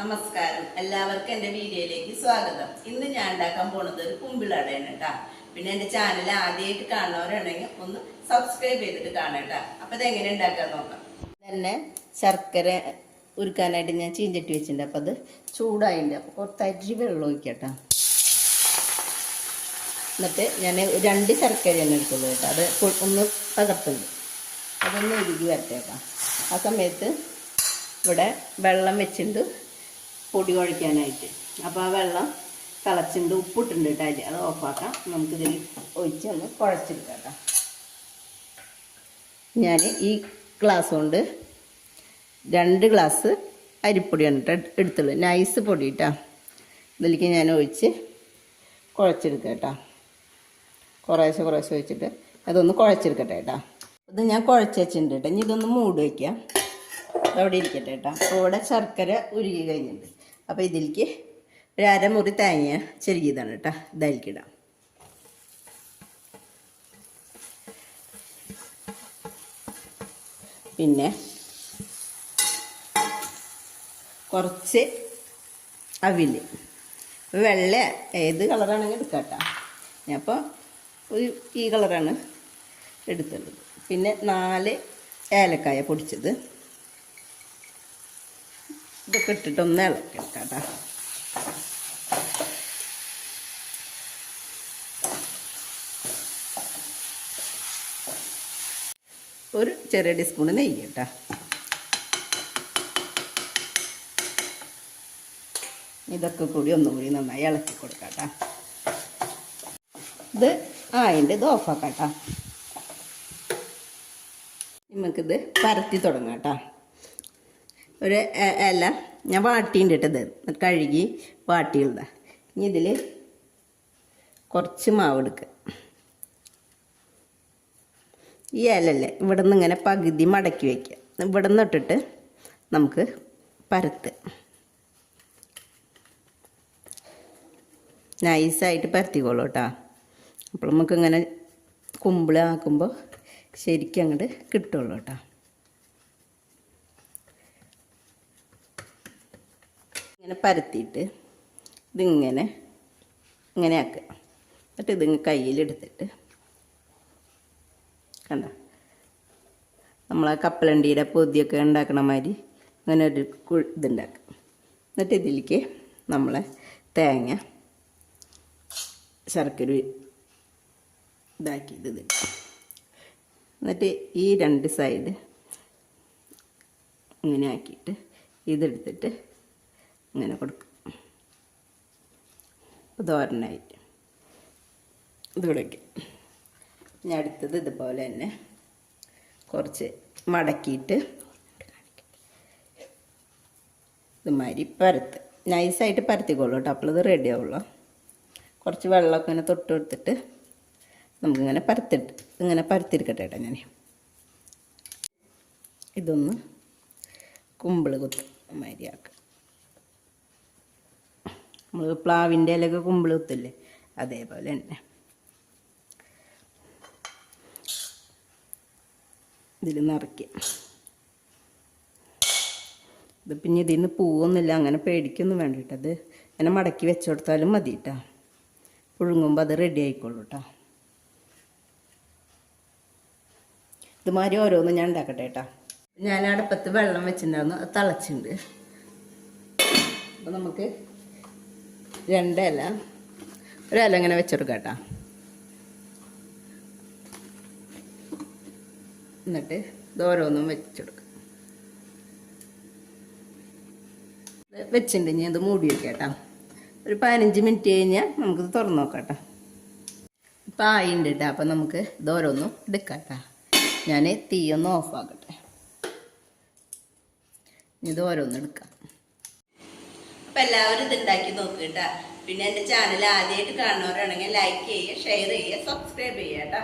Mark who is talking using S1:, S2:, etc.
S1: നമസ്കാരം, എല്ലാവർക്കും എൻ്റെ വീഡിയോയിലേക്ക് സ്വാഗതം. ഇന്ന് ഞാൻ ഉണ്ടാക്കാൻ പോണത് ഒരു കുമ്പിളടയാണ് കേട്ടോ. പിന്നെ എൻ്റെ ചാനൽ ആദ്യമായിട്ട് കാണുന്നവരുണ്ടെങ്കിൽ ഒന്ന് സബ്സ്ക്രൈബ് ചെയ്തിട്ട് കാണാം. അപ്പം ഇതെങ്ങനെ ഉണ്ടാക്കാൻ നോക്കാം. തന്നെ ശർക്കര ഉരുക്കാനായിട്ട് ഞാൻ ചീഞ്ചട്ടി വെച്ചിട്ടുണ്ട്. അപ്പം അത് ചൂടായിട്ടുണ്ട്. അപ്പോൾ കുറച്ചരി വെള്ളം ഒഴിക്കട്ടോ. എന്നിട്ട് ഞാൻ 2 ശർക്കരയാണ് എടുത്തുള്ളൂ കേട്ടോ. അത് ഒന്ന് തകർത്തുണ്ട്. അതൊന്ന് ഉരുകി വരട്ടെ കേട്ടോ. ആ സമയത്ത് ഇവിടെ വെള്ളം വെച്ചിട്ടുണ്ട് പൊടി കുഴയ്ക്കാനായിട്ട്. അപ്പോൾ ആ വെള്ളം തിളച്ചിട്ടുണ്ട്, ഉപ്പിട്ടുണ്ട് കേട്ടോ. അതിൽ അത് ഓഫാക്കാം. നമുക്കിതിൽ ഒഴിച്ച് ഒന്ന് കുഴച്ചെടുക്കാം കേട്ടോ. ഞാൻ ഈ ഗ്ലാസ് കൊണ്ട് 2 ഗ്ലാസ് അരിപ്പൊടിയാണ് കേട്ടോ എടുത്തുള്ളൂ. നൈസ് പൊടി കേട്ടോ. ഇതിലേക്ക് ഞാൻ ഒഴിച്ച് കുഴച്ചെടുക്കാം കേട്ടോ. കുറേശ്ശെ ഒഴിച്ചിട്ട് അതൊന്ന് കുഴച്ചെടുക്കട്ടെ കേട്ടോ. ഇത് ഞാൻ കുഴച്ച് വെച്ചിട്ടുണ്ട് കേട്ടോ. ഇനി ഇതൊന്ന് മൂടി വയ്ക്കാം. അവിടെ ഇരിക്കട്ടെ കേട്ടോ. അപ്പോൾ ഇവിടെ ശർക്കര ഉരുകി കഴിഞ്ഞിട്ടുണ്ട്. അപ്പോൾ ഇതിലേക്ക് ഒരു അരമുറി തേങ്ങ ചെരുകിയതാണ് കേട്ടോ. ഇതായിരിക്കിടാം. പിന്നെ കുറച്ച് അവില്, വെള്ള ഏത് കളറാണെങ്കിൽ എടുക്കാം കേട്ടോ. ഞാനിപ്പോൾ ഈ കളറാണ് എടുത്തുള്ളത്. പിന്നെ 4 ഏലക്കായ പൊടിച്ചത്. ഇതൊക്കെ ഇട്ടിട്ടൊന്ന് ഇളക്കിയെടുക്കാം കേട്ടോ. ഒരു ചെറിയ ടീസ്പൂൺ നെയ്യ് കേട്ടോ. ഇതൊക്കെ കൂടി ഒന്നുകൂടി നന്നായി ഇളക്കി കൊടുക്കാം കേട്ടോ. ഇത് ആയിട്ട് ഇത് ഓഫാക്കാം കേട്ടോ. നമുക്കിത് പരത്തി തുടങ്ങാം കേട്ടോ. ഒരു ഇല ഞാൻ വാട്ടിയിട്ട് ഇട്ടത് കഴുകി വാട്ടിയുള്ളതാ. ഇനി ഇതിൽ കുറച്ച് മാവ് എടുക്കുക. ഈ ഇലല്ലേ ഇവിടെ നിന്ന് ഇങ്ങനെ പകുതി മടക്കി വയ്ക്കുക. ഇവിടെ നിന്ന് ഇട്ടിട്ട് നമുക്ക് പരത്ത് നൈസായിട്ട് പരത്തിക്കോളൂ കേട്ടോ. അപ്പോൾ നമുക്കിങ്ങനെ കുമ്പിളാക്കുമ്പോൾ ശരിക്കും അങ്ങോട്ട് കിട്ടുള്ളൂ കേട്ടോ. ഇങ്ങനെ പരത്തിയിട്ട് ഇതിങ്ങനെ ആക്കുക. എന്നിട്ട് ഇതിങ്ങ് കയ്യിലെടുത്തിട്ട് കണ്ട നമ്മളെ കപ്പലണ്ടിയുടെ പൊതിയൊക്കെ ഉണ്ടാക്കണ മാതിരി അങ്ങനെ ഒരു ഇതുണ്ടാക്കുക. എന്നിട്ട് ഇതിലേക്ക് നമ്മളെ തേങ്ങ ശർക്കര ഇതാക്കിയത് ഇത്. എന്നിട്ട് ഈ 2 സൈഡ് ഇങ്ങനെ ആക്കിയിട്ട് ഇതെടുത്തിട്ട് ഇങ്ങനെ കൊടുക്കും. തോരനായിട്ട് ഇതിവിടേക്ക് ഇനി അടുത്തത് ഇതുപോലെ തന്നെ കുറച്ച് മടക്കിയിട്ട് ഇതുമാതിരി പരത്ത് നൈസായിട്ട് പരത്തിക്കോളൂ കേട്ടോ. അപ്പോൾ ഇത് റെഡി ആവുള്ളൂ. കുറച്ച് വെള്ളമൊക്കെ ഇങ്ങനെ തൊട്ട് കൊടുത്തിട്ട് നമുക്കിങ്ങനെ ഇങ്ങനെ പരത്തിരിക്കട്ടെ കേട്ടോ. ഞാൻ ഇതൊന്ന് കുമ്പിൾ കുത്തും മാതിരിയാക്കുക. നമ്മൾ പ്ലാവിൻ്റെ ഇലയൊക്കെ കുമ്പിൾ കുത്തില്ലേ, അതേപോലെ തന്നെ ഇതിൽ നിറയ്ക്കുക. ഇത് പിന്നെ ഇതിൽ നിന്ന് പൂവൊന്നുമില്ല, അങ്ങനെ പേടിക്കൊന്നും വേണ്ട കേട്ടോ. അത് അങ്ങനെ മടക്കി വെച്ച് കൊടുത്താലും മതി കേട്ടോ. പുഴുങ്ങുമ്പോൾ അത് റെഡി ആയിക്കോളൂ കേട്ടോ. ഇതുമാതിരി ഓരോന്നും ഞാൻ ഉണ്ടാക്കട്ടെ കേട്ടോ. ഞാൻ അടുപ്പത്ത് വെള്ളം വെച്ചിട്ടുണ്ടായിരുന്നു, അത് തിളച്ചിട്ടുണ്ട്. അപ്പോൾ നമുക്ക് 2 ഇല ഒരു ഇല ഇങ്ങനെ വെച്ചെടുക്കാം കേട്ടോ. എന്നിട്ട് ഇത് ഓരോന്നും വെച്ചെടുക്കാം. വെച്ചിട്ടുണ്ട്. ഞാൻ ഇത് മൂടി വയ്ക്കാം കേട്ടോ. ഒരു 15 മിനിറ്റ് കഴിഞ്ഞാൽ നമുക്കിത് തുറന്ന് നോക്കാം കേട്ടോ. ഇപ്പം ആയിട്ടുണ്ട് കേട്ടോ. അപ്പം നമുക്ക് ഇത് ഓരോന്നും എടുക്കാം കേട്ടോ. ഞാൻ തീയൊന്ന് ഓഫാക്കട്ടെ. ഇത് ഓരോന്നും എടുക്കാം. അപ്പം എല്ലാവരും ഇത് ഉണ്ടാക്കി നോക്കുക കേട്ടോ. പിന്നെ എൻ്റെ ചാനൽ ആദ്യമായിട്ട് കാണുന്നവരാണെങ്കിൽ ലൈക്ക് ചെയ്യുക, ഷെയർ ചെയ്യുക, സബ്സ്ക്രൈബ് ചെയ്യുക കേട്ടോ.